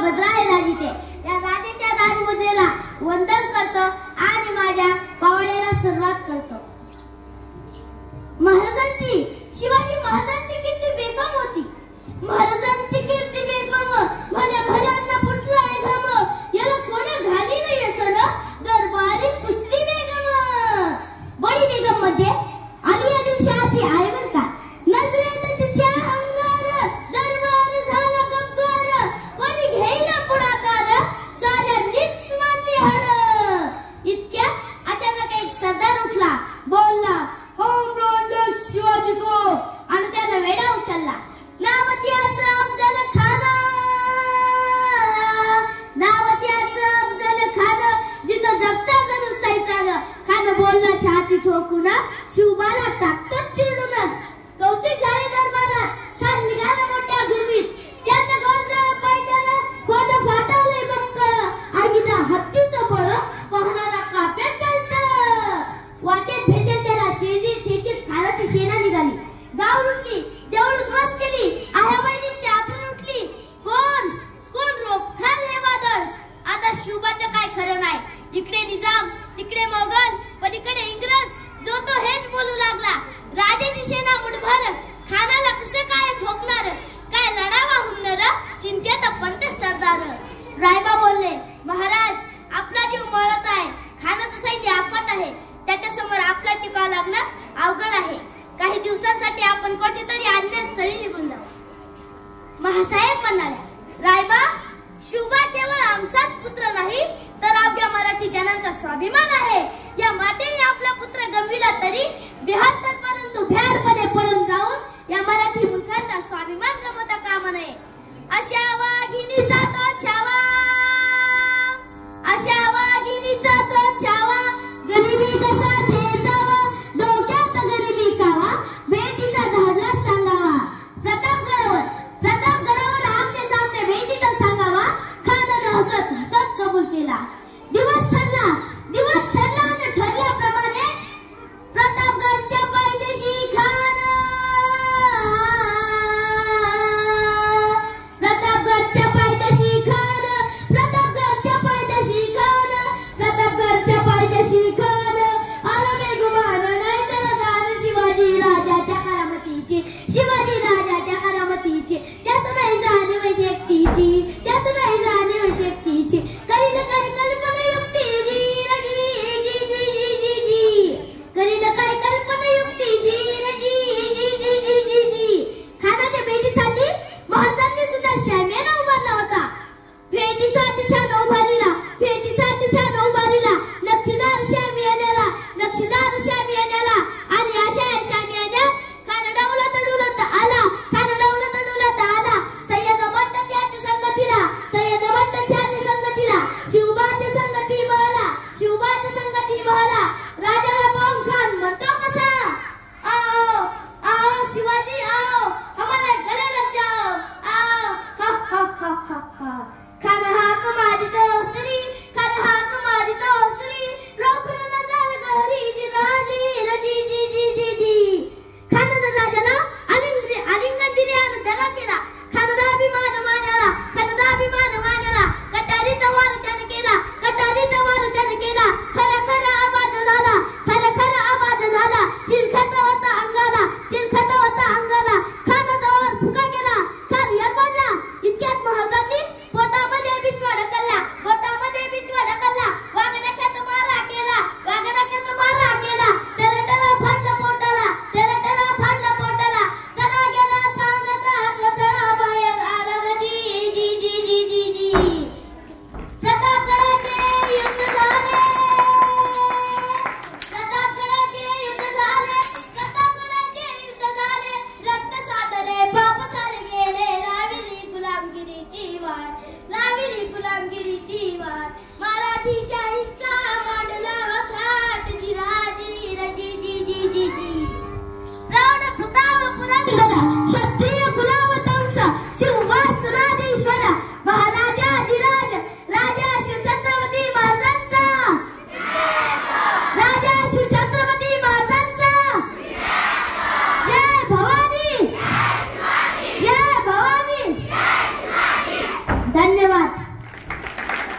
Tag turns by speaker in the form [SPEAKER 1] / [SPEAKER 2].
[SPEAKER 1] भद्रायराजेचे या राजाच्या दानमुद्रेला वंदन करतो आणि माझ्या पावड्याला सुरुवात करतो. महाराजांची शिवाजी महाराजांची कीर्ती बेफाम होती. महाराजांची कीर्ती बेफाम भल्या भल्यांना फुटलाय घाम. याला कोण घाली नाही सर दरबारी कुस्ती बेगम. बडी बेगम म्हणजे अली आदिलशहाची आई बर का. नजरेत तिच्या अंगार दरबार झाला गब्बर. कोणी घेईना पुढाकार साऱ्यांनीच मानली हार. इतक्या अचानक एक सरदार उठला बोलला होम रॉन्डर शिवाजी को आणि त्याने वेडा उचलला. नावत्याचं अफजल खान नावत्याचं अफजल खान जिथं जगता जणू सैतान. खान बोलला छाती ठोकून शिवबाला टाकतात चिरडून. कौतिक झाले दरबारात. खान निघाला मोठ्या गुरमीत. त्याचं गोंधळ पैठण खोद फाटवले बंकळ. आगीचा हत्तीचं बळ पाहणारा काप्यात चालतं. वाटेत भेटेल त्याला शेजी ठेचीत खानाची सेना निघाली. गाव लुटली देऊळ उद्ध्वस्त केली. आह्याबाईंची आबरू उठली. कोण कोण रोखणार हे वादळ. आता शिवबाचं काय खरं नाही. इकडे निजाम तिकडे मोगल पलीकडे इंग्रज. जो तो हेच बोलू लागला. राजाची सेना मुठभर खानाला कसे काय ठोकणार. काय लढावा हुन्नर चिंतेत पंत सरदार. रायबा बोलले महाराज आपला जीव मळत आहे. खानाचं सैन्य आफत आहे. त्याच्या समोर आपला टिकाव लागणं अवघड आहे. काही दिवसांसाठी आपण कोठेतरी अन्य स्थळी निघून जाऊ. महासाहेब म्हणाले रायबा शिवबा केवळ आमचाच पुत्र नाही तर अवघ्या मराठी जनांचा स्वाभिमान आहे. या मातेने आपला पुत्र गमविला तरी बेहत्तर परंतु भ्याडपणे पळून जाऊन या मराठी मुलखाचा स्वाभिमान गमवता कामा नये. अशा